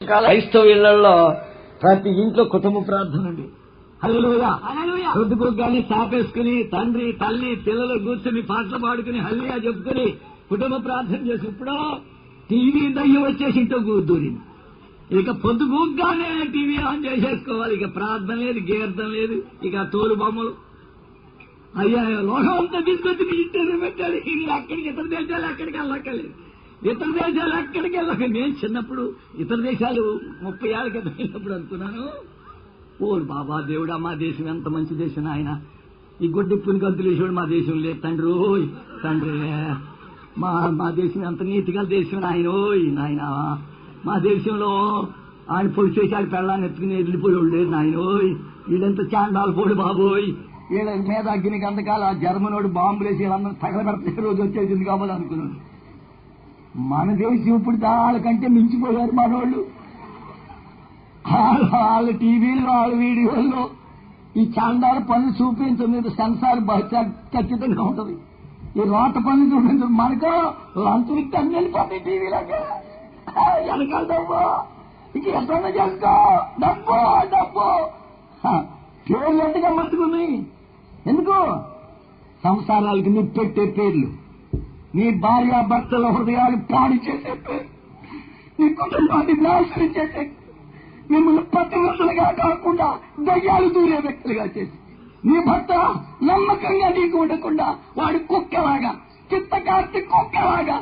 క్రైస్తవ ఇళ్లలో ప్రతి ఇంట్లో కుటుంబ ప్రార్థన అండి. హల్లెలూయా. రొద్దుకోగానే చాపేసుకుని తండ్రి తల్లి పిల్లలు కూర్చుని పాటలు పాడుకుని హల్లెలూయా చెప్పుకుని కుటుంబ ప్రార్థన చేసి ఇప్పుడు టీవీ దయ్యం వచ్చేసి ఇంట్లో కూర్చోని ఇక పొద్దుగూగ్గానే టీవీ ఆన్ చేసేసుకోవాలి. ఇక ప్రార్థన లేదు, గీర్తం లేదు, ఇక తోలు బొమ్మలు. అయ్యా లోకం అంతా తీసుకొచ్చి మీ ఇంటి పెట్టాలి. ఇది అక్కడికి ఇతర దేశాలు ఎక్కడికి వెళ్ళక్కర్లేదు, ఇతర దేశాలు ఎక్కడికి వెళ్ళక. నేను చిన్నప్పుడు ఇతర దేశాలు 30 ఏళ్ళ క్రితం వెళ్ళినప్పుడు అనుకున్నాను, ఓ బాబా దేవుడా మా దేశం ఎంత మంచి దేశం ఆయన, ఈ గొడ్డెప్పుని గంతులేసాడు మా దేశం లేదు తండ్రి. ఓయ్ తండ్రి మా దేశం ఎంత నీతిగా దేశం ఆయన. ఓయ్ నాయన మా దేశంలో ఆయన పొడి చేసి ఆడి పెళ్ళాన్ని ఎత్తుకుని వెళ్ళిపోయాడు లేదు నాయన. ఓయ్ వీళ్ళంతా చాండాలు పోడు బాబోయ్, వీళ్ళ మీద అగ్ని గంధకాల జర్మనోడు బాంబులేసి వీళ్ళందరూ తగలబెడితే రోజు వచ్చేసింది కాబట్టి అనుకున్నాను. మన దేశం ఇప్పుడు వాళ్ళకంటే మించిపోయారు మనోళ్ళు. వాళ్ళ టీవీలు వాళ్ళ వీడియోల్లో ఈ చాండాల పనులు చూపించలేదు. సెన్సార్ ఖచ్చితంగా ఉంటుంది. ఈ రోత పనులు చూపించదు. మనకు లంచులకి అన్ని వెళ్ళిపోతాయి టీవీలకి. వెనకాల డబ్బు ఇక ఎట్లా చేస్తా డబ్బు డబ్బు పేర్లు ఎంతగా మర్చుకున్నాయి. ఎందుకు సంసారాలకు నిప్పెట్టే పేర్లు, నీ భార్య భర్తల హృదయాలు పాడు చేసే పేరు, నీ కుటుంబాన్ని నాశనం చేసే, మిమ్మల్ని పతివ్రతలుగా కాకుండా దయ్యాలు దూరే వ్యక్తులుగా చేసి, నీ భర్త నమ్మకంగా నీకు ఉండకుండా వాడి కుక్కలాగా చిత్తకార్తి కుక్కలాగా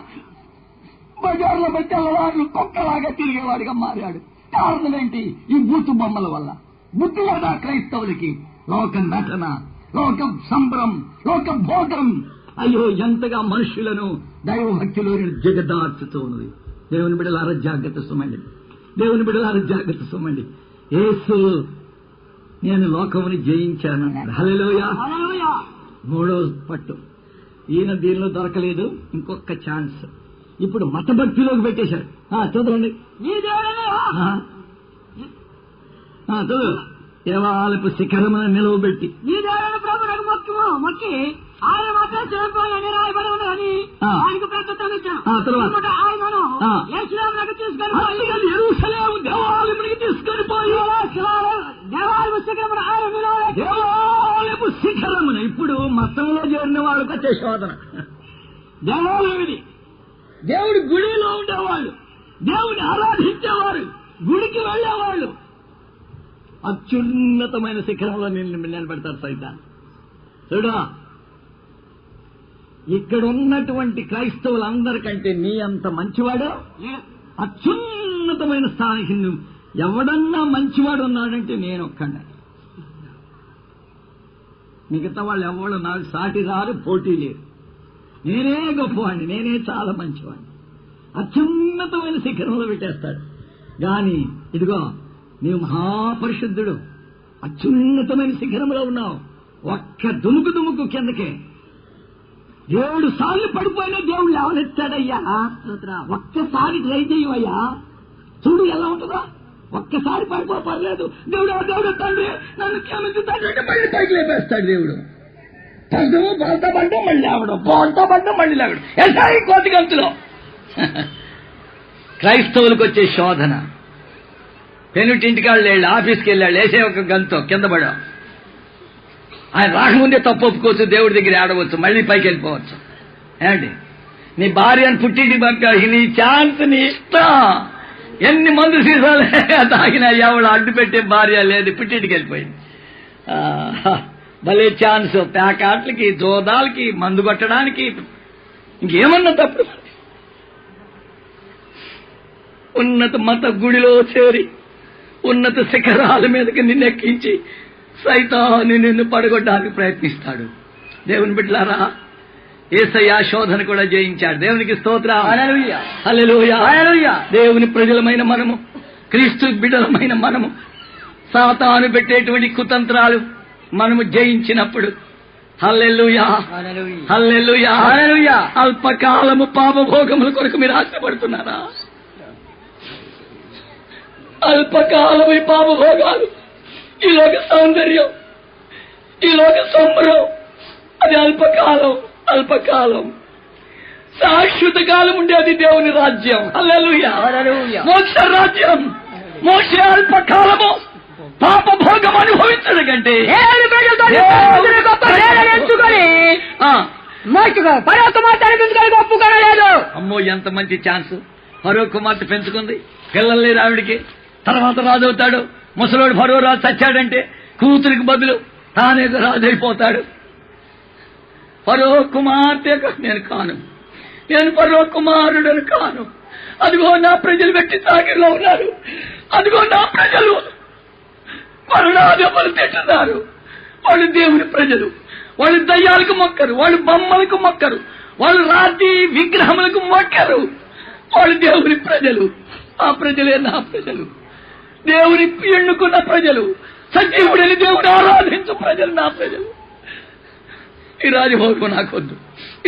బజార్లో బెట్టెలవాళ్ళు కుక్కలాగా తిరిగేవాడిగా మారాడు. కారణం ఏంటి? ఈ బూతు బొమ్మల వల్ల. బుద్ధి లేదా క్రైస్తవులకి? లోక నటన, లోక సంబరం, లోక భోగం. అయ్యో ఎంతగా మనుషులను దైవభక్తిలో జగదార్చుతూ ఉన్నది. దేవుని బిడ్డలారా జాగ్రత్త సుమండి, దేవుని బిడ్డలారా జాగ్రత్త సుమండి. యేసు నేను లోకముని జయించానన్నాడు. హల్లెలూయా. 3వ పట్టు ఈయన దీనిలో దొరకలేదు, ఇంకొక ఛాన్స్. ఇప్పుడు మతభక్తిలోకి పెట్టేశాడు. చదవండి. చదువు. దేవాలయపు శిఖరమున నిలవబెట్టి ఈ దేవుని ప్రభువునకు మొక్కి ఆయన మాత్రం చనిపోయాలని రాయబడి ఉన్నదని ఆయనకు ప్రకటన ఇచ్చాను. ఆయనను యెరూషలేమునకు తీసుకొని పోయి దేవాలయపు శిఖరమున ఆయన నిలవబెట్టి దేవాలయపు శిఖరమున. ఇప్పుడు మతంలో చేరిన వాళ్ళకి వచ్చే శోధన. దేవాలయం ఇది. దేవుడి గుడిలో ఉండేవాళ్ళు, దేవుడిని ఆరాధించేవారు, గుడికి వెళ్లేవాళ్ళు అత్యున్నతమైన శిఖరంలో నిలబెడతారు సైతాన్. చూడా, ఇక్కడ ఉన్నటువంటి క్రైస్తవులందరికంటే నీ అంత మంచివాడు అత్యున్నతమైన స్థానికి ఎవడన్నా మంచివాడు ఉన్నాడంటే నేను ఒక్కడే. మిగతా వాళ్ళు ఎవరు నాకు సాటి రారు, పోటీ లేరు. నేనే గొప్పవాడిని, నేనే చాలా మంచివాడిని. అత్యున్నతమైన శిఖరంలో పెట్టేస్తాడు. గాని ఇదిగో నీవు మహాపరిశుద్ధుడు, అత్యున్నతమైన శిఖరంలో ఉన్నావు. ఒక్క దుముకు కిందకే 7 సార్లు పడిపోయినా దేవుడు లేవనెత్తాడయ్యా. ఒక్కసారి ట్రై చేయవయ్యా, చూడు ఎలా ఉంటుందా. ఒక్కసారి పడిపో పర్లేదు. దేవుడు తండ్రి నన్ను క్షమించుతాడు, మళ్ళీ పైకి లేపేస్తాడు దేవుడు. పడ్డము బోల్తా పడ్డం మళ్ళీ లేవడం, బోల్తా పడ్డం మళ్ళీ లేవడం. ఎసాయి కోతి గంతులో క్రైస్తవులకు వచ్చే శోధన. పెనుటింటికాళ్ళు వెళ్ళి ఆఫీస్కి వెళ్ళాడు, వేసే ఒక గంతో కింద పడా. ఆయన రాకముందే తప్పు ఒప్పుకోవచ్చు, దేవుడి దగ్గర ఆడవచ్చు, మళ్ళీ పైకి వెళ్ళిపోవచ్చు. ఏంటి నీ భార్యను పుట్టింటికి పంపావు, నీ ఛాన్స్ నీ ఇష్టం. ఎన్ని మందు సీసాలు తాగినా ఎవడు అడ్డు పెట్టే భార్య లేదు, పుట్టింటికి వెళ్ళిపోయింది. భలే ఛాన్స్ ప్యాకాట్లకి, జోదాలకి, మందు కొట్టడానికి, ఇంకేమన్నా తప్పుడు. ఉన్నత మత గుడిలో చేరి ఉన్నత శిఖరాల మీదకి నిన్నెక్కించి సైతాన్ని నిన్ను పడగొట్టడానికి ప్రయత్నిస్తాడు. దేవుని బిడ్డలారా, యేసయ్య శోధన కూడా జయించాడు. దేవునికి స్తోత్రం. హల్లెలూయా, హల్లెలూయా, హల్లెలూయా. దేవుని ప్రజలమైన మనము, క్రీస్తు బిడ్డలమైన మనము సాతాను పెట్టేటువంటి కుతంత్రాలు మనము జయించినప్పుడు హల్లెలూయా, హల్లెలూయా, హల్లెలూయా. అల్పకాలము పాపభోగముల కొరకు మీరు ఆశపడుతున్నారా? అల్పకాలం ఈ పాపభోగాలు, ఈ లోక సౌందర్యం, ఈ లోక సంబరం, అది అల్పకాలం. అల్పకాలం. శాశ్వత కాలం ఉండేది దేవుని రాజ్యం. హల్లెలూయా, మోక్ష రాజ్యం. మోషే అల్పకాలము పాప భోగం అనుభవించడం కంటే ఒప్పుకోలేదు. అమ్మో, ఎంత మంచి ఛాన్స్! ఫరో కుమార్తె పెంచుకుంది, పిల్లలు లేరు ఆవిడికి. తర్వాత రాజు అవుతాడు. ముసలోడు ఫరో రాజు చచ్చాడంటే కూతురికి బదులు తానే రాజు అయిపోతాడు. ఫరో కుమార్తె నేను కాను, నేను ఫరో కుమారుడని కాను. అదిగో నా ప్రజలు పెట్టి తాగిలో ఉన్నారు. అదిగో నా ప్రజలు మరణాదెబ్బలు తింటున్నారు. వాళ్ళు దేవుని ప్రజలు, వాళ్ళు దయ్యాలకు మొక్కరు, వాళ్ళు బొమ్మలకు మొక్కరు, వాళ్ళు రాతి విగ్రహములకు మొక్కరు. వాళ్ళు దేవుని ప్రజలు. ఆ ప్రజలే నా ప్రజలు, దేవుని ఎన్నుకున్న ప్రజలు, సజీవుడని దేవుడు ఆరాధించు ప్రజలు నా ప్రజలు. ఈ రాజభోగం నాకు వద్దు,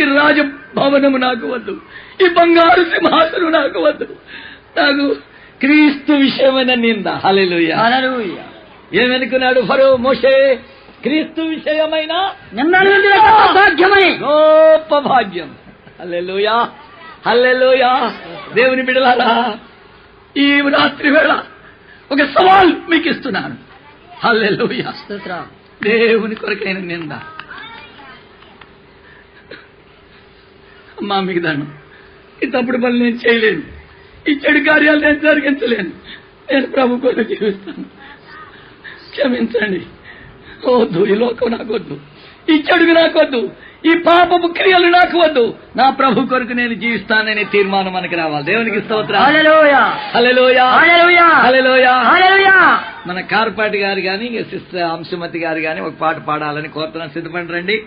ఈ రాజభవనము నాకు వద్దు, ఈ బంగారు సింహాసనం నాకు వద్దు. నాకు క్రీస్తు విషయమైన నింద. హల్లెలూయా. ఏమనుకున్నాడు ఫరో? మోషే క్రీస్తు విషయమైన గొప్ప భాగ్యం. హల్లెలూయా, హల్లెలూయా. దేవుని బిడ్డలారా, ఈ రాత్రి వేళ ఒక సవాల్ మీకు ఇస్తున్నాను. హల్లెలూయా. దేవుని కొరకైన నింద. అమ్మా, మీకు దాన్ని ఈ తప్పుడు పనులు నేను చేయలేను, ఈ చెడు కార్యాలు నేను జరిగించలేను. నేను ప్రభు కొరకు జీవిస్తాను, క్షమించండి. వద్దు, ఈ లోకం నాకు వద్దు, ఈ చెడుగు నాకు వద్దు, ఈ పాపపు క్రియలు నాకు వద్దు. నా ప్రభు కొరకు నేను జీవిస్తాననే తీర్మానం మనకి రావాలి. దేవునికి స్తోత్రం. హల్లెలూయా, హల్లెలూయా, హల్లెలూయా, హల్లెలూయా. మన కార్పాటి గారు గాని సిస్టర్ అంశుమతి గారు గాని ఒక పాట పాడాలని కోరుతున్నాను. సిద్ధపడి రండి.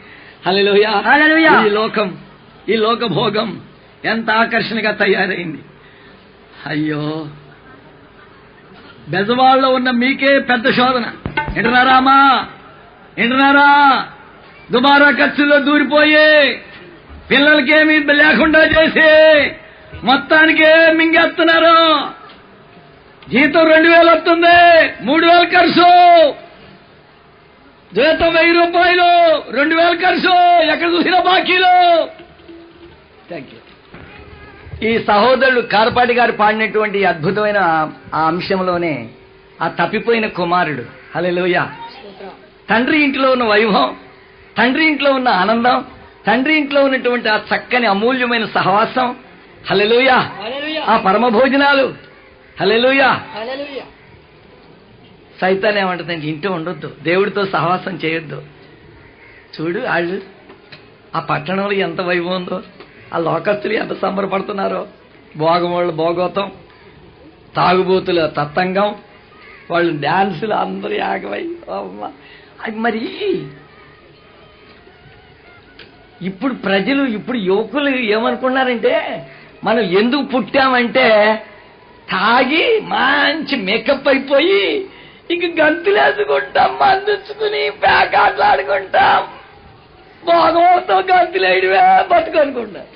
హల్లెలూయా, హల్లెలూయా. ఈ లోక భోగం ఎంత ఆకర్షణగా తయారైంది. అయ్యో, బెజవాడలో ఉన్న మీకే పెద్ద శోధన. వింటున్నారామా? వింటున్నారా? దుబారా ఖర్చుల్లో దూరిపోయి పిల్లలకేమీ లేకుండా చేసి మొత్తానికే మింగేస్తున్నారు. జీతం 2000 వస్తుంది, 3000 ఖర్చు. జీతం 1000 రూపాయలు, 2000 ఖర్చు. ఎక్కడ చూసినా బాకీలు. ఈ సహోదరుడు కార్పాటి గారు పాడినటువంటి అద్భుతమైన ఆ అంశంలోనే ఆ తప్పిపోయిన కుమారుడు. హల్లెలూయా. తండ్రి ఇంట్లో ఉన్న వైభవం, తండ్రి ఇంట్లో ఉన్న ఆనందం, తండ్రి ఇంట్లో ఉన్నటువంటి ఆ చక్కని అమూల్యమైన సహవాసం. హల్లెలూయా. ఆ పరమ భోజనాలు. హల్లెలూయా. సైతాన్ ఏమంటుందండి? ఇంట్లో ఉండొద్దు, దేవుడితో సహవాసం చేయొద్దు. చూడు, వాళ్ళు ఆ పట్టణంలో ఎంత వైభవం ఉందో, ఆ లోకస్తులు ఎంత సంబరపడుతున్నారో. భోగం భోగోతం, తాగుబోతుల తత్తంగం, వాళ్ళు డాన్సులు అందరూ యాగమై. అది మరి ఇప్పుడు ప్రజలు, ఇప్పుడు యువకులు ఏమనుకున్నారంటే, మనం ఎందుకు పుట్టామంటే తాగి మంచి మేకప్ అయిపోయి ఇంక గంతులేసుకుంటాం, మందుచ్చుకుని పేకాట్లాడుకుంటాం, భోగంతో గంతులేయడమే బతుకు అనుకుంటాం.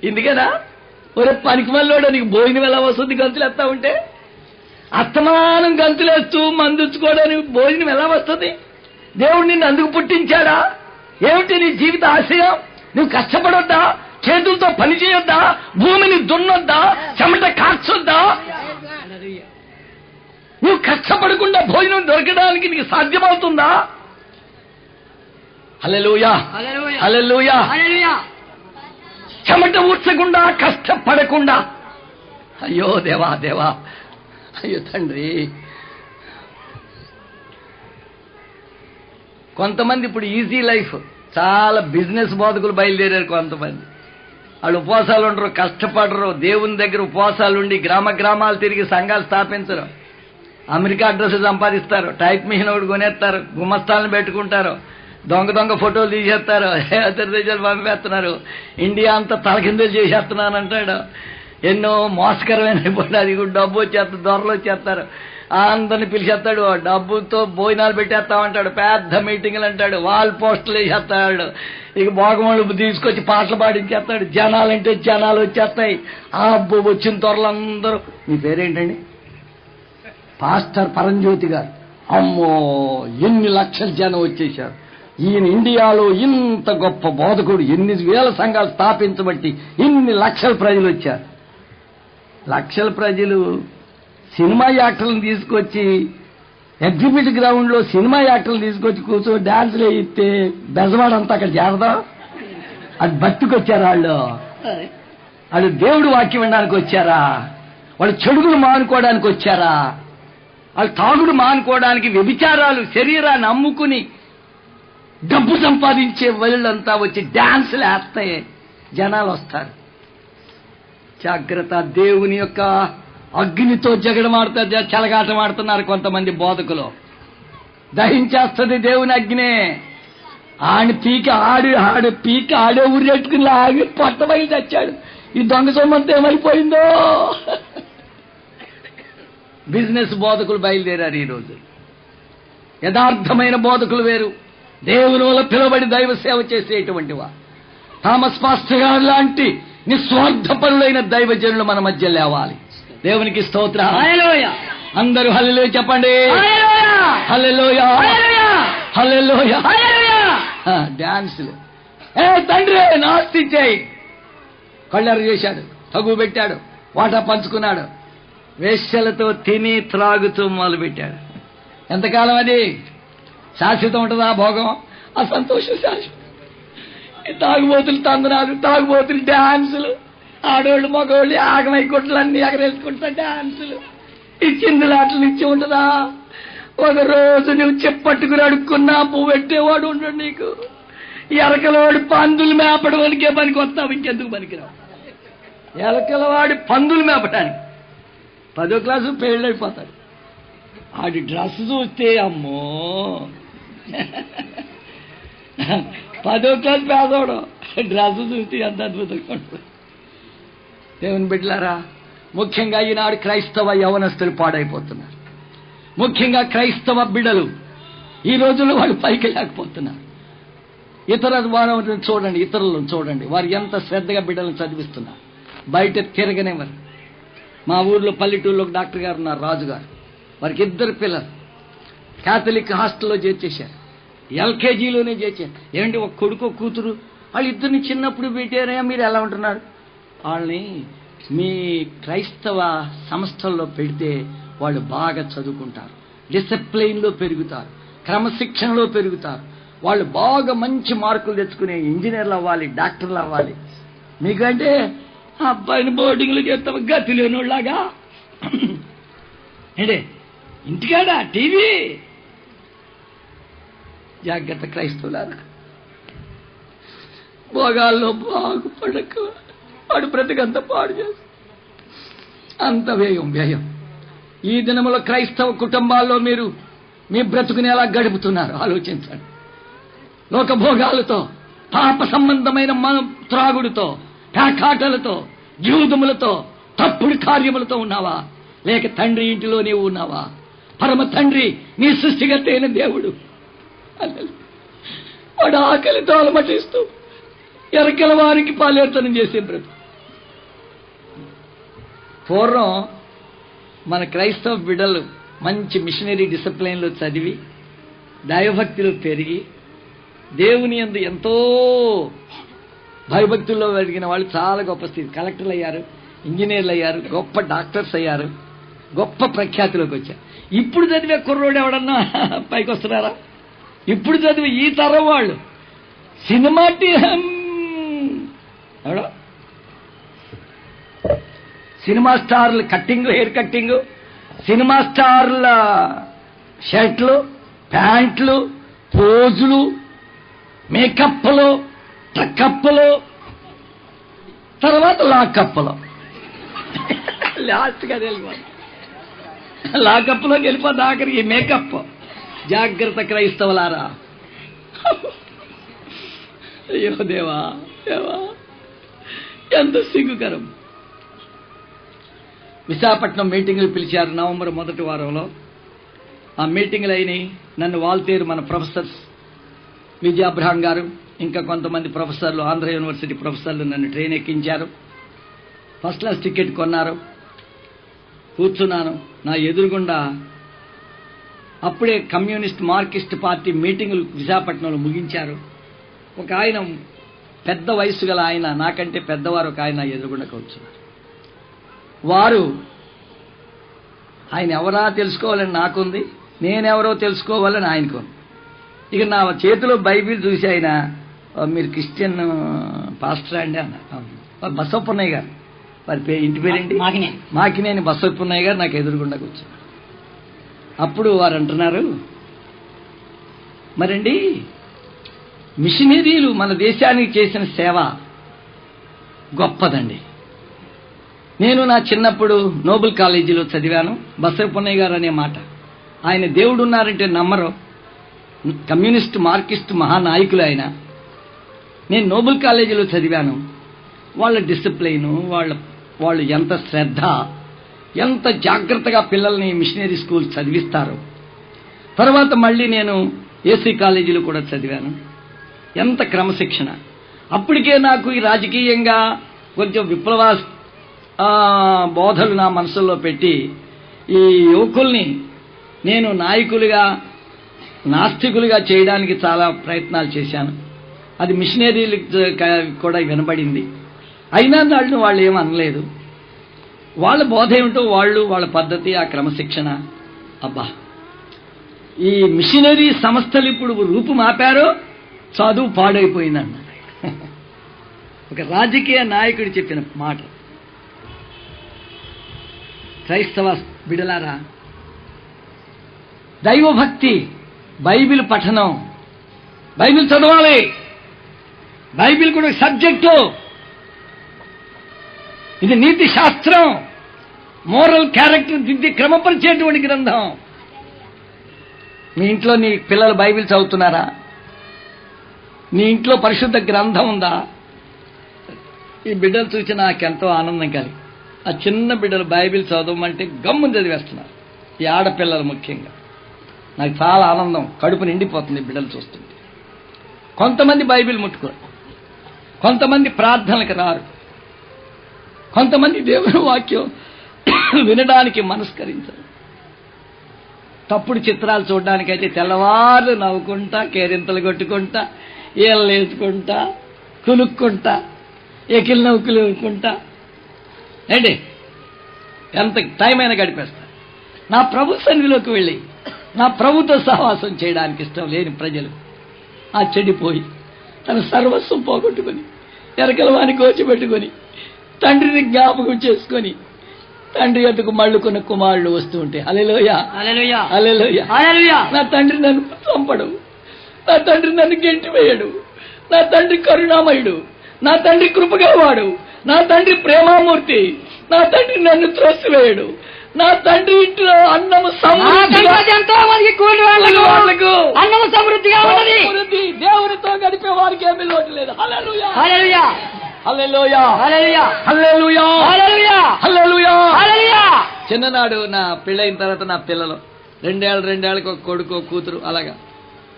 ఎందుకనా? ఒరే పనికి మళ్ళీ నీకు భోజనం ఎలా వస్తుంది గంతులు ఎత్తా ఉంటే? అస్తమానం గంతులేస్తూ మందుచ్చుకోవడానికి భోజనం ఎలా వస్తుంది? దేవుడు నిన్ను అందుకు పుట్టించాడా? ఏమిటి నీ జీవిత ఆశయం? నువ్వు కష్టపడొద్దా? చేతులతో పని చేయొద్దా? భూమిని దున్నొద్దా? చెమట కార్చొద్దా? నువ్వు కష్టపడకుండా భోజనం దొరకడానికి నీకు సాధ్యమవుతుందా? హల్లెలూయా, హల్లెలూయా. చెమట ఊడ్చకుండా, కష్టపడకుండా. అయ్యో దేవా, దేవా, అయ్యో తండ్రి. కొంతమంది ఇప్పుడు ఈజీ లైఫ్, చాలా బిజినెస్ బోధకులు బయలుదేరారు. కొంతమంది వాళ్ళు ఉపవాసాలు ఉండరు, కష్టపడరు, దేవుని దగ్గర ఉపవాసాలు ఉండి గ్రామ గ్రామాలు తిరిగి సంఘాలు స్థాపించరు. అమెరికా అడ్రస్ సంపాదిస్తారు, టైప్ మిషన్ ఒకటి కొనేస్తారు, గుమస్తాలను పెట్టుకుంటారు, దొంగ దొంగ ఫోటోలు తీసేస్తారు, ఇతర దేశాలు పంపేస్తున్నారు, ఇండియా అంతా తలకిందులు చేసేస్తున్నానంటాడు. ఎన్నో మోసకరమైన ఇప్పుడు అది డబ్బు వచ్చేస్తారు, దొరలు వచ్చేస్తారు, అందరిని పిలిచేస్తాడు, డబ్బుతో భోజనాలు పెట్టేస్తామంటాడు, పెద్ద మీటింగ్లు అంటాడు, వాల్ పోస్టులు వేసేస్తాడు, ఇక భోగములు తీసుకొచ్చి పాటలు పాడించేస్తాడు, జనాలంటే జనాలు వచ్చేస్తాయి. ఆ వచ్చిన త్వరలందరూ. మీ పేరేంటండి? పాస్టర్ పరంజ్యోతి గారు. అమ్మో, ఎన్ని లక్షల జనం వచ్చేశారు. ఈయన ఇండియాలో ఇంత గొప్ప బోధకుడు, ఎన్ని వేల సంఘాలు స్థాపించబట్టి ఇన్ని లక్షల ప్రజలు వచ్చారు. లక్షల ప్రజలు సినిమా యాక్టర్లను తీసుకొచ్చి ఎగ్జిబిట్ గ్రౌండ్ లో సినిమా యాక్టర్లు తీసుకొచ్చి కూర్చో డాన్సులు వేయిస్తే బెజవాడంతా అక్కడ చేరదా? అది భక్తికొచ్చారా వాళ్ళు దేవుడు వాక్యం వినడానికి వచ్చారా? వాళ్ళు చెడుగులు మానుకోవడానికి వచ్చారా? వాళ్ళు తాగుడు మానుకోవడానికి వ్యభిచారాలు శరీరాన్ని అమ్ముకుని డబ్బు సంపాదించే వాళ్ళంతా వచ్చి డాన్సులు వేస్తే జనాలు వస్తారు. జాగ్రత్త, దేవుని యొక్క అగ్నితో జగడమాడుతారు, చెలగాటం ఆడుతున్నారు కొంతమంది బోధకులు. దహించేస్తుంది దేవుని అగ్నే. ఆడే ఊరెట్టుకుని లాగి పొట్ట బయలు తెచ్చాడు. ఈ దొంగ సొమ్మంతా ఏమైపోయిందో. బిజినెస్ బోధకులు బయలుదేరారు ఈరోజు. యథార్థమైన బోధకులు వేరు, దేవుని వల్ల పిలువబడి దైవ సేవ చేసేటువంటి వారు. థామస్ పాస్టర్ గారు లాంటి నిస్వార్థపరులైన దైవజనులు మన మధ్య లేవాలి. దేవునికి స్తోత్రం. హల్లెలూయా. అందరూ హల్లెలూయా చెప్పండి. హల్లెలూయా, హల్లెలూయా. డాన్సులు తండ్రి నాస్తించేయి. కళ్ళెరు చేశాడు, తగు పెట్టాడు, వాటా పంచుకున్నాడు, వేశ్యలతో తిని త్రాగుతూ మొదలు పెట్టాడు. ఎంతకాలం అది శాశ్వతం ఉంటుందా? భోగం, ఆ సంతోషం శాశ్వతం. తాగుబోతులు తందనాలు, తాగుబోతులు డాన్సులు, ఆడోళ్ళు మగోళ్ళు ఆగమై కొట్లన్నీ ఎగరేసుకుంటా డాన్సులు. ఈ చిందులాటలు ఇచ్చి ఉంటుందా? ఒక రోజు నువ్వు చెప్పట్టుకుని అడుక్కున్నా పువ్వు పెట్టేవాడు ఉండడు నీకు. ఎలకలవాడి పందులు మేపడం వనికే పనికి వస్తావు, ఇంకెందుకు పనికిరావు. ఎలకలవాడి పందులు మేపటానికి 10వ క్లాసు పెళ్ళైపోతాడు. ఆడి డ్రెస్ చూస్తే అమ్మో, 10వ క్లాస్ పేదవాడు డ్రెస్ చూస్తే ఎంత అద్భుతంగా ఉంటుంది. దేవుని బిడ్డలారా, ముఖ్యంగా ఈనాడు క్రైస్తవ యవనస్తులు పాడైపోతున్నారు. ముఖ్యంగా క్రైస్తవ బిడ్డలు ఈ రోజుల్లో వాళ్ళు పైకి లేకపోతున్నారు. ఇతర వారు చూడండి, ఇతరులను చూడండి, వారు ఎంత శ్రద్ధగా బిడ్డలను చదివిస్తున్నారు. బయట తిరగనివ్వరు. మా ఊర్లో పల్లెటూరులో ఒక డాక్టర్ గారు ఉన్నారు, రాజుగారు. వారికి 2 పిల్లలు కేథలిక్ హాస్టల్లో చేర్చేశారు. ఎల్కేజీలోనే చేర్చారు. ఏమంటే ఒక కొడుకు కూతురు, వాళ్ళిద్దరిని చిన్నప్పుడు పెట్టారా? మీరు ఎలా ఉంటున్నారు? వాళ్ళని మీ క్రైస్తవ సంస్థల్లో పెడితే వాళ్ళు బాగా చదువుకుంటారు, డిసిప్లైన్లో పెరుగుతారు, క్రమశిక్షణలో పెరుగుతారు. వాళ్ళు బాగా మంచి మార్కులు తెచ్చుకునే ఇంజనీర్లు అవ్వాలి, డాక్టర్లు అవ్వాలి. మీకంటే అబ్బాయిని బోర్డింగ్లు చేస్తాం గతి లేనోళ్ళలాగా. అంటే ఇంటికాడా టీవీ. జాగ్రత్త క్రైస్తవులారా, భోగాల్లో బాగుపడక వాడు బ్రతికంత పాడు చేసి అంత వ్యయం. ఈ దినములో క్రైస్తవ కుటుంబాల్లో మీరు మీ బ్రతుకుని ఎలా గడుపుతున్నారు ఆలోచించండి. లోకభోగాలతో, పాప సంబంధమైన త్రాగుడుతో, పేకాటలతో, జూదములతో, తప్పుడు కార్యములతో ఉన్నావా? లేక తండ్రి ఇంటిలో నీవు ఉన్నావా? పరమ తండ్రి నీ సృష్టిగత అయిన దేవుడు వాడు ఆకలితో అలమటిస్తూ ఎరకల వారికి పాలేర్తనం చేసే బ్రతుకు. పూర్వం మన క్రైస్తవ బిడ్డలు మంచి మిషనరీ డిసిప్లైన్లో చదివి దైవభక్తిలో పెరిగి దేవుని యందు ఎంతో భయభక్తుల్లో పెరిగిన వాళ్ళు చాలా గొప్ప స్థితి, కలెక్టర్లు అయ్యారు, ఇంజనీర్లు అయ్యారు, గొప్ప డాక్టర్స్ అయ్యారు, గొప్ప ప్రఖ్యాతిలోకి వచ్చారు. ఇప్పుడు చదివే కుర్రోడు ఎవడన్నా పైకి వస్తున్నారా? ఇప్పుడు చదివే ఈ తరం వాళ్ళు సినిమా ఎవడో సినిమా స్టార్ల కట్టింగ్, హెయిర్ కట్టింగ్, సినిమా స్టార్ల షర్ట్లు, ప్యాంట్లు, పోజులు, మేకప్లు, టకప్లు, తర్వాత లాకప్లు. లాస్ట్గా వెళ్ళిపోతుంది, లాకప్లోకి వెళ్ళిపోతుంది ఆఖరికి మేకప్. జాగ్రత్త క్రైస్తవులారా. అయ్యో దేవా, దేవా, ఎంత సిగ్గుకరం. విశాఖపట్నం మీటింగులు పిలిచారు నవంబర్ 1వ వారంలో. ఆ మీటింగులు అయినాయి. నన్ను వాల్తేరు మన ప్రొఫెసర్స్ విజయ అబ్రహాం గారు, ఇంకా కొంతమంది ప్రొఫెసర్లు, ఆంధ్ర యూనివర్సిటీ ప్రొఫెసర్లు నన్ను ట్రైన్ ఎక్కించారు. ఫస్ట్ క్లాస్ టికెట్ కొన్నారు. కూర్చున్నాను. నా ఎదురుగుండా అప్పుడే కమ్యూనిస్ట్ మార్కిస్ట్ పార్టీ మీటింగులు విశాఖపట్నంలో ముగించారు. ఒక ఆయన, పెద్ద వయసు గల ఆయన, నాకంటే పెద్దవారు ఒక ఆయన ఎదురుగుండా కూర్చున్నారు. వారు ఆయన ఎవరా తెలుసుకోవాలని నాకుంది, నేనెవరో తెలుసుకోవాలని ఆయనకుంది. ఇక నా చేతిలో బైబిల్ చూసి ఆయన, మీరు క్రిస్టియన్ పాస్టర్ అండి అన్నారు. బసవపున్నయ్య గారు, వారి ఇంటి పేరేంటి, మాకినేని బసవపున్నయ్య గారు నాకు ఎదురుగుండా కూర్చో. అప్పుడు వారు అంటున్నారు, మరండి మిషనరీలు మన దేశానికి చేసిన సేవ గొప్పదండి. నేను నా చిన్నప్పుడు నోబెల్ కాలేజీలో చదివాను. బసవపున్నయ్య గారు అనే మాట, ఆయన దేవుడు ఉన్నారంటే నమ్మరు, కమ్యూనిస్ట్ మార్కిస్ట్ మహానాయకులు ఆయన. నేను నోబెల్ కాలేజీలో చదివాను. వాళ్ళ డిసిప్లైను, వాళ్ళు ఎంత శ్రద్ధ, ఎంత జాగ్రత్తగా పిల్లల్ని మిషనరీ స్కూల్ చదివిస్తారు. తర్వాత మళ్ళీ నేను ఏసీ కాలేజీలో కూడా చదివాను. ఎంత క్రమశిక్షణ. అప్పటికే నాకు ఈ రాజకీయంగా కొంచెం విప్లవ బోధలు నా మనసులో పెట్టి ఈ యువకుల్ని నేను నాయకులుగా, నాస్తికులుగా చేయడానికి చాలా ప్రయత్నాలు చేశాను. అది మిషనరీలకు కూడా వినబడింది. అయినా వాళ్ళు ఏమీ అనలేదు. వాళ్ళ బోధ ఏమిటో వాళ్ళ పద్ధతి, ఆ క్రమశిక్షణ. అబ్బా, ఈ మిషనరీ సంస్థలు ఇప్పుడు రూపుమాపారో చదువు పాడైపోయిందన్న ఒక రాజకీయ నాయకుడు చెప్పిన మాట. క్రైస్తవ బిడలారా, దైవభక్తి, బైబిల్ పఠనం, బైబిల్ చదవాలి. బైబిల్ కూడా సబ్జెక్టు. ఇది నీతి శాస్త్రం, మోరల్ క్యారెక్టర్ దిద్ది క్రమపరిచేటువంటి గ్రంథం. మీ ఇంట్లో నీ పిల్లలు బైబిల్ చదువుతున్నారా? నీ ఇంట్లో పరిశుద్ధ గ్రంథం ఉందా? ఈ బిడ్డలు చూసి నాకెంతో ఆనందం కలిగి, ఆ చిన్న బిడ్డలు బైబిల్ చదవమంటే గమ్మున చదివేస్తున్నారు. ఈ ఆడపిల్లలు ముఖ్యంగా నాకు చాలా ఆనందం, కడుపు నిండిపోతుంది బిడ్డలు చూస్తుంటే. కొంతమంది బైబిల్ ముట్టుకోరు, కొంతమంది ప్రార్థనలకు రారు, కొంతమంది దేవుని వాక్యం వినడానికి మనస్కరించరు. తప్పుడు చిత్రాలు చూడడానికైతే తెల్లవారు నవ్వుకుంటా, కేరింతలు కొట్టుకుంటా, ఏళ్ళు వేసుకుంటా, కులుక్కుంటా, ఎకిలి నవ్వుకులు వేసుకుంటా ఏంటి ఎంత టైం అయినా గడిపేస్తా. నా ప్రభు సన్నిధిలోకి వెళ్ళి నా ప్రభుతో సహవాసం చేయడానికి ఇష్టం లేని ప్రజలు ఆ చెడిపోయి తన సర్వస్వం పోగొట్టుకొని ఎరకల వాని గోచిపెట్టుకొని తండ్రిని జ్ఞాపకం చేసుకొని తండ్రి ఎద్దుకు మళ్ళుకున్న కుమారుడు వస్తూ ఉంటే హల్లెలూయా హల్లెలూయా హల్లెలూయా హల్లెలూయా. నా తండ్రి నన్ను చంపడు, నా తండ్రి నన్ను గెంటివేయడు, నా తండ్రి కరుణామయుడు, నా తండ్రి కృపగలవాడు, నా తండ్రి ప్రేమామూర్తి, నా తండ్రి నన్ను త్రోసివేయడు, నా తండ్రి ఇంట్లో అన్నము సమృద్ధిగా, అన్నము సమృద్ధిగా ఉన్నది. దేవునితో గడిపే వారికి ఏమీ లోటు లేదు. హల్లెలూయా హల్లెలూయా హల్లెలూయా హల్లెలూయా హల్లెలూయా హల్లెలూయా హల్లెలూయా. చిన్ననాడు నా పెళ్ళైన తర్వాత నా పిల్లలు రెండేళ్ళకి ఒక కొడుకు కూతురు, అలాగా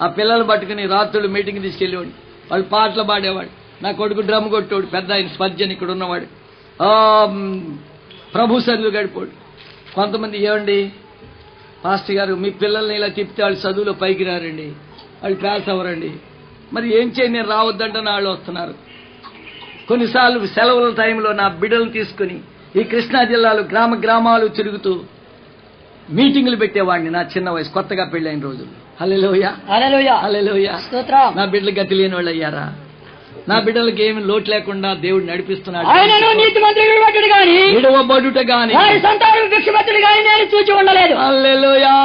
ఆ పిల్లలు పట్టుకుని రాత్రులు మీటింగ్ తీసుకెళ్ళేవాడు. వాళ్ళు పాటలు పాడేవాడు. నా కొడుకు డ్రమ్ కొట్టేవాడు. పెద్ద ఆయన స్పర్జన్ ఇక్కడ ఉన్నవాడు. ప్రభు సన్నిధిలో గడిపోడు. కొంతమంది ఏమండి పాస్టర్ గారు, మీ పిల్లల్ని ఇలా తిప్పితే వాళ్ళు చదువులో పైకి రారండి, వాళ్ళు పాస్ అవ్వరండి. మరి ఏం చేయి, నేను రావద్దంటే వాళ్ళు వస్తున్నారు. కొన్నిసార్లు సెలవుల టైంలో నా బిడ్డలు తీసుకుని ఈ కృష్ణా జిల్లాలో గ్రామాలు తిరుగుతూ మీటింగులు పెట్టేవాడిని. నా చిన్న వయసు, కొత్తగా పెళ్ళైన రోజులు. హల్లెలూయా హల్లెలూయా హల్లెలూయా. నా బిడ్డలు గతి లేని వాళ్ళు అయ్యారా? నా బిడ్డలకి ఏమి లోటు లేకుండా దేవుడు నడిపిస్తున్నాడు. విడవబడుట గాని నేను చూచి ఉండలేదు. హల్లెలూయా.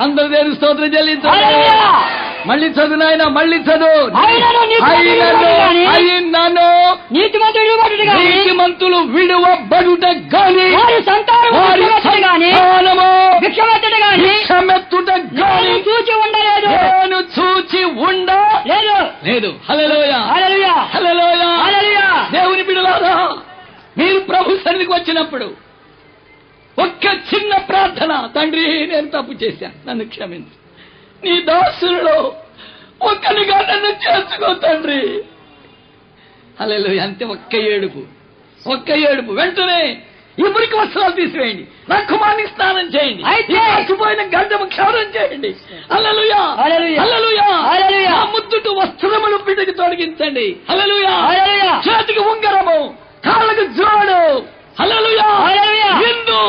అందరూ దేవుని స్తోత్రం చెల్లించాలి. మళ్ళీ చదువు నాయన, మళ్ళీ చదువు. నీతిమంతులు విడువబడుట గాని భిక్షమెత్తుట గాని చూచి ఉండలేదు. నేను చూచి ఉండలేదు. హల్లెలూయా హల్లెలూయా హల్లెలూయా. దేవుని బిడ్డలారా, మీరు ప్రభు సన్నిధికి వచ్చినప్పుడు ఒక్క చిన్న ప్రార్థన, తండ్రి నేను తప్పు చేశాను, నన్ను క్షమించు, నీ దాసులలో ఒక్కనిగా నన్ను చేసుకో తండ్రి. హల్లెలూయా. అంతే, ఒక్క ఏడుపు. వెంటనే ఈ మురికి వస్త్రాలు తీసివేయండి, నా కుమారునికి స్నానం చేయండి, చచ్చిపోయిన గడ్డము క్షౌరం చేయండి. హల్లెలూయా హల్లెలూయా హల్లెలూయా. ముద్దుటు వస్త్రములు బిడ్డకి తొలగించండి. హల్లెలూయా. చేతికి ఉంగరము, కాళ్ళకు జోడు. హల్లెలూయా. విందు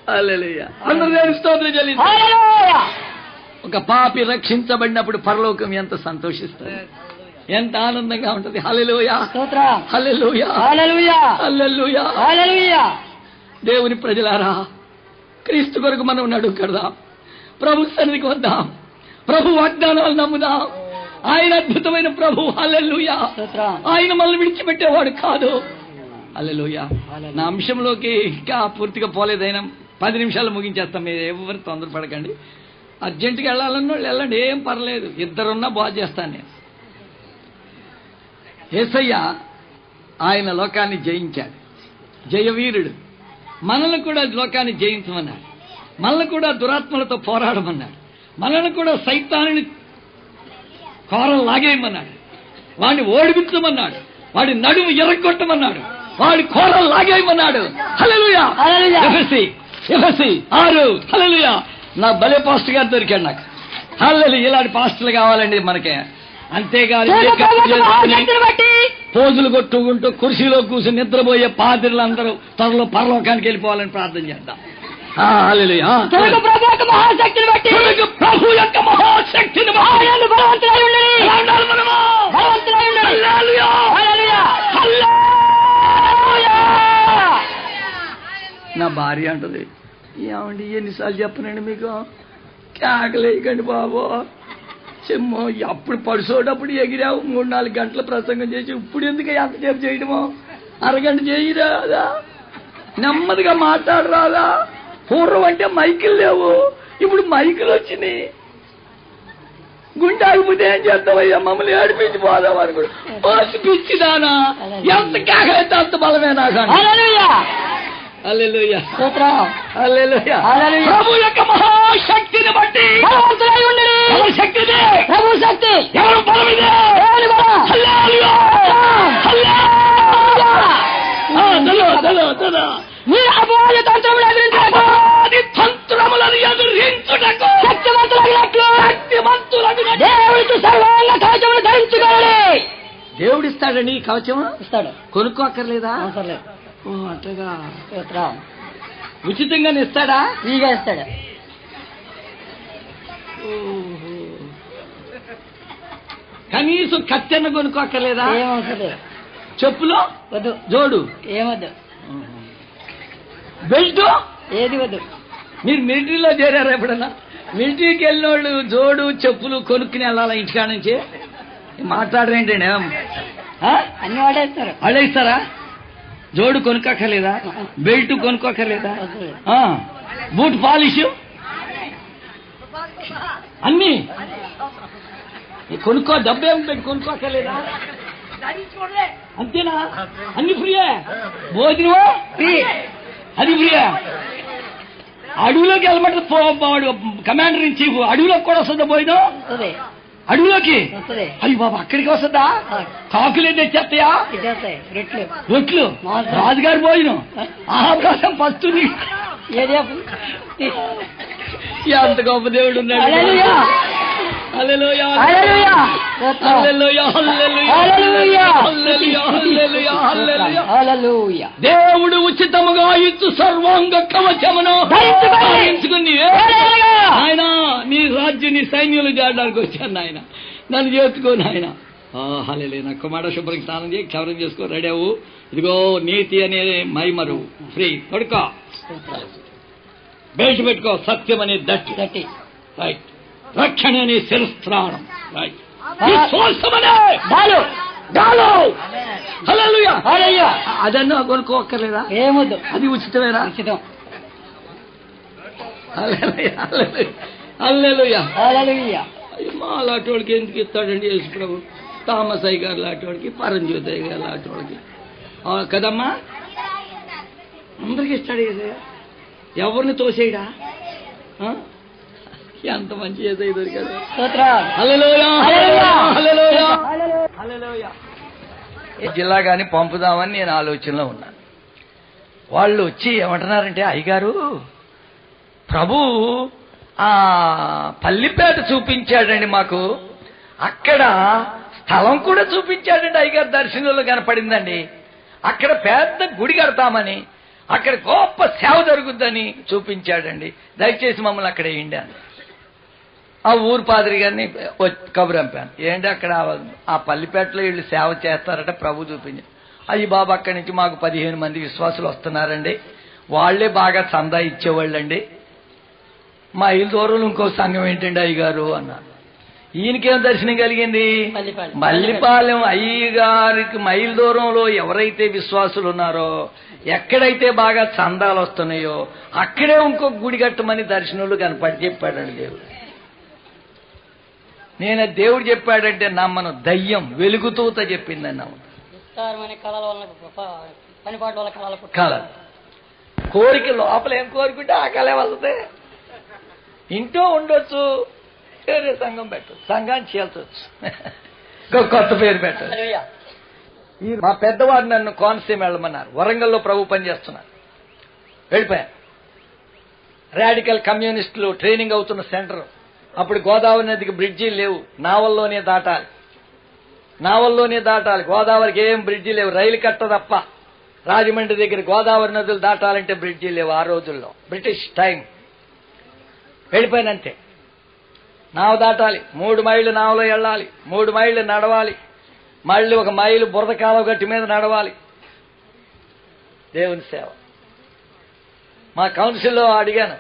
హల్లెలూయా. అందరూ దేవునికి స్తోత్రం చెల్లించండి. హల్లెలూయా. ఒక పాపి రక్షించబడినప్పుడు పరలోకం ఎంత సంతోషిస్తుంది, ఎంత ఆనందంగా ఉంటుంది. హల్లెలూయా, స్తోత్రం. హల్లెలూయా, హల్లెలూయా, హల్లెలూయా. హల్లెలూయా. దేవుని ప్రజలారా, క్రీస్తు కొరకు మనం నడుం కడదాం, ప్రభు సన్నిధికి వద్దాం, ప్రభు వాగ్దానాలు నమ్ముదాం. ఆయన అద్భుతమైన ప్రభు. హల్లెలూయా. స్తోత్రం. ఆయన మనల్ని విడిచిపెట్టేవాడు కాదు. హల్లెలూయా. నా అంశంలోకి ఇంకా పూర్తిగా పోలేదైనా 10 నిమిషాలు ముగించేస్తాం. మీరు ఎవరు తొందరపడకండి. అర్జెంటుగా వెళ్ళాలన్న వాళ్ళు వెళ్ళండి, ఏం పర్లేదు. ఇద్దరున్నా బాగు చేస్తాను నేను. యేసయ్య ఆయన లోకాన్ని జయించాడు, జయవీరుడు. మనల్ని కూడా లోకాన్ని జయించమన్నాడు, మనల్ని కూడా దురాత్మలతో పోరాడమన్నాడు, మనల్ని కూడా సైతాన్ని కోరలు లాగేయమన్నాడు, వాడిని ఓడిపించమన్నాడు, వాడి నడుము ఎరగొట్టమన్నాడు, వాడి కోరలు లాగేయమన్నాడు. హల్లెలూయా. ఎఫెసీ 6. హల్లెలూయా. నా భలే పాస్టర్ గారు దొరికాడు నాకు. హల్లెలూయా. ఇలాంటి పాస్టర్లు కావాలండి మనకే. అంతేగాని పోజులు కొట్టుకుంటూ కుర్చీలో కూర్చుని నిద్రపోయే పాదిరులందరూ త్వరలో పరలోకానికి వెళ్ళిపోవాలని ప్రార్థన చేద్దాం. హల్లెలూయా. మహాశక్తిని బట్టి, ప్రభు యొక్క మహాశక్తిని ఆయన బలవంతుడై ఉండును. బలవంతుడై ఉండును. హల్లెలూయా. హల్లెలూయా. నా భార్య అంటది, ఏమండి ఎన్నిసార్లు చెప్పనండి మీకు, కేకలేయకండి బాబు. చెమ్మో అప్పుడు పడుసోటప్పుడు ఎగిరావు 3-4 గంటల ప్రసంగం చేసి, ఇప్పుడు ఎందుకు ఎంతసేపు చేయడమో, అరగంట చేయరాదా, నెమ్మదిగా మాట్లాడరాదా. పూర్వం అంటే మైకులు లేవు, ఇప్పుడు మైకులు వచ్చినాయి. గుండె ఆగిపోతే ఏం చేస్తావయ్యా, మమ్మల్ని ఏడిపించి పోదాం అనుకోడు. పిచ్చిదానా, ఎంత కేకలైతే అంత బలమే నాకు. హల్లెలూయా. హల్లెలూయా. ప్రభు యొక్క మహాశక్తిని బట్టి బలవంతుడై ఉండును. శక్తిదే, ప్రభు శక్తి. ఎవరు బలమిదే. దేవుని బలం. హల్లెలూయా. హల్లెలూయా. మీరు అపవాది తంత్రములను ఎదిరించుటకు, అపవాది తంత్రములను ఎదిరించుటకు శక్తివంతులగినట్లు శక్తివంతులగినట్లు దేవుడికి సర్వాంగ కవచములు ధరించుకోవాలి. దేవుడిస్తాడండి ఈ కవచం. ఇస్తాడు. కొనుక్కోక్కర్లేదా? అవసరం లేదు. ఓ అట్లగా స్తోత్రం. ఉచితంగానే ఇస్తాడా? ఫ్రీగా ఇస్తాడు. కనీసం కత్తెన్న కొనుక్కోక్కర్లేదా? ఏమవసరం లేదు. చెప్పులు వద్దు. జోడు ఏమొద్దు. బెల్ట్ ఏది వద్దు. మీరు మిలిటరీలో చేరారా ఎప్పుడన్నా? మిలిటరీకి వెళ్ళిన వాళ్ళు జోడు చెప్పులు కొనుక్కుని వెళ్ళాలా ఇంటికాడ నుంచి? మాట్లాడరేంటండి, అన్ని వాడేస్తారు. వాళ్ళే ఇస్తారా? జోడు కొనుక్కోక్కర్లేదా? బెల్ట్ కొనుక్కోక్కర్లేదా? బూట్ పాలిష్ అన్ని కొనుక్కో, డబ్బేం పెట్టి కొనుక్కోక్కర్లేదా? అంతేనా? అన్ని ఫ్రీయే. భోజనం ఫ్రీ, అది ఫ్రీయే. అడవిలోకి వెళ్ళమంటే కమాండర్ ఇన్ చీఫ్ అడవిలోకి కూడా వస్తుందా భోజనం? అడవిలోకి? అయ్యి బాబా, అక్కడికి వస్తుందా? కాకులే తెచ్చేస్తాయా? రొట్లు. రాజుగారి భోజనం ఆహాప్రాసం పస్తుంది. ఎంత గొప్ప దేవుడు ఉన్నాడు. హల్లెలూయా. హల్లెలూయా. హల్లెలూయా. హల్లెలూయా. హల్లెలూయా. హల్లెలూయా. దేవుడు ఉచితముగా ఇచ్చు సర్వాంగ కవచమును ధరించుకుని ఆయన నీ రాజ్యం నీ సైన్యులు చేయడానికి వచ్చాను ఆయన. నన్ను చేర్చుకో నాయన. హల్లెలూయా. నా కుమార శుభ్రంగా స్నానం చేసి క్షవరం చేసుకో, రెడీ అవ్వు. ఇదిగో నీతి అనే మైమరు ఫ్రీ. కొడుకో, బెల్ట్ పెట్టుకో, సత్యం అనే దట్టి రైట్, రక్షణ అనే శిరస్త్రాణం రైట్, అదన్నా కొనుక్కోక్కర్లేదా? ఏమొద్దు. అది ఉచితమేనా? ఉచితం. హల్లెలూయా. మా లాంటి వాడికి ఎందుకు ఇస్తాడండి యేసు ప్రభు? థామస్ అయ్య గారు లాంటి వాడికి, పరంజ్యోతి అయ్య గారు లాంటి వాడికి కదమ్మా, అందరికి ఇస్తాడు యేసయ్య. ఎవరిని తోసేయడా? ఎంత మంచి యేసయ్య దొరికాడు. హల్లెలూయా. హల్లెలూయా. హల్లెలూయా. జిల్లా గాని పంపుదామని నేను ఆలోచనలో ఉన్నాను. వాళ్ళు వచ్చి ఏమంటున్నారంటే, అయ్యగారు ప్రభు పల్లిపేట చూపించాడండి మాకు, అక్కడ స్థలం కూడా చూపించాడండి అయ్యగారు, దర్శనంలో కనపడిందండి, అక్కడ పెద్ద గుడి కడతామని. అక్కడ గొప్ప సేవ జరుగుద్దని చూపించాడండి, దయచేసి మమ్మల్ని అక్కడ వేయండి అని. ఆ ఊరు పాదిరి గారిని కబురు పంపాను. ఏంటి అక్కడ ఆ పల్లిపేటలో వీళ్ళు సేవ చేస్తారట, ప్రభు చూపించారు. అయ్యి బాబు అక్కడి నుంచి మాకు 15 మంది విశ్వాసులు వస్తున్నారండి, వాళ్లే బాగా చందా ఇచ్చేవాళ్ళండి, మైలు దూరంలో ఇంకో సంఘం ఏంటండి అయ్యగారు అన్నారు. ఈయనకేం దర్శనం కలిగింది? మల్లిపాలెం అయ్యగారికి మైలు దూరంలో ఎవరైతే విశ్వాసులు ఉన్నారో, ఎక్కడైతే బాగా చందాలు వస్తున్నాయో అక్కడే ఇంకో గుడి కట్టమని దర్శనంలో కనపడి చెప్పాడండి దేవుడు. నేను దేవుడు చెప్పాడంటే నమ్మను, దయ్యం వెలుగుతూత చెప్పిందని నమ్మను. కళ కోరిక లోపల ఏం కోరుకుంటే ఆ కళే వస్తుంది. ఇంట్లో ఉండొచ్చు, వేరే సంఘం పెట్టచ్చు, సంఘాన్ని చేల్చవచ్చు, కొత్త పేరు పెట్టచ్చు. మా పెద్దవారు నన్ను కోనసీమ వెళ్ళమన్నారు, వరంగల్లో ప్రభు పనిచేస్తున్నారు, వెళ్ళిపోయాను. రాడికల్ కమ్యూనిస్టులు ట్రైనింగ్ అవుతున్న సెంటర్. అప్పుడు గోదావరి నదికి బ్రిడ్జీలు లేవు, నావల్లోనే దాటాలి, నావల్లోనే దాటాలి. గోదావరికి ఏం బ్రిడ్జి లేవు, రైలు కట్ట తప్ప. రాజమండ్రి దగ్గర గోదావరి నదులు దాటాలంటే బ్రిడ్జి లేవు ఆ రోజుల్లో, బ్రిటిష్ టైం. వెళ్ళిపోయినంతే. నావ దాటాలి, 3 మైళ్ళు నావలో వెళ్ళాలి, 3 మైళ్ళు నడవాలి, మళ్ళీ 1 మైలు బురద కాలువ గట్టి మీద నడవాలి. దేవుని సేవ. మా కౌన్సిల్లో అడిగాను,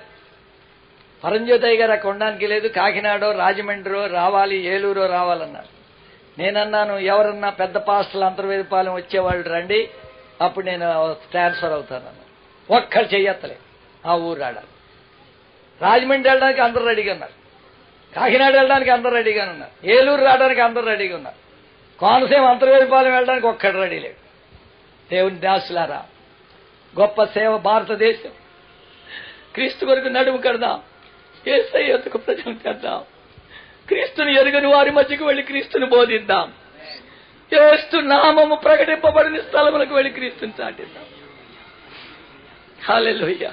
పరంజ్యోతయ్య గారు అక్కడ ఉండడానికి లేదు, కాకినాడో రాజమండ్రో రావాలి, ఏలూరో రావాలన్నారు. నేనన్నాను, ఎవరన్నా పెద్ద పాస్టర్లు అంతర్వేదపాలెం వచ్చేవాళ్ళు రండి, అప్పుడు నేను ట్రాన్స్ఫర్ అవుతానన్నా. ఒక్కరు చెయ్యత్తలే. ఆ ఊరు రాడాలి. రాజమండ్రి వెళ్ళడానికి అందరూ రెడీగా ఉన్నారు, కాకినాడ వెళ్ళడానికి అందరూ రెడీగా ఉన్నారు, ఏలూరు రావడానికి అందరూ రెడీగా ఉన్నారు, కోనసీమ అంతర్వేదపాలెం వెళ్ళడానికి ఒక్కడు రెడీ లేడు. దేవుని దాసులారా, గొప్ప సేవ భారతదేశం. క్రీస్తు కొరకు నడుము కడదాం, యేసయ్య యొద్దకు ప్రజలు తెద్దాం, క్రీస్తుని ఎరుగని వారి మధ్యకు వెళ్లి క్రీస్తుని బోధిద్దాం, యేసు నామము ప్రకటింపబడిన స్థలములకు వెళ్లి క్రీస్తుని చాటిద్దాం. హల్లెలూయా.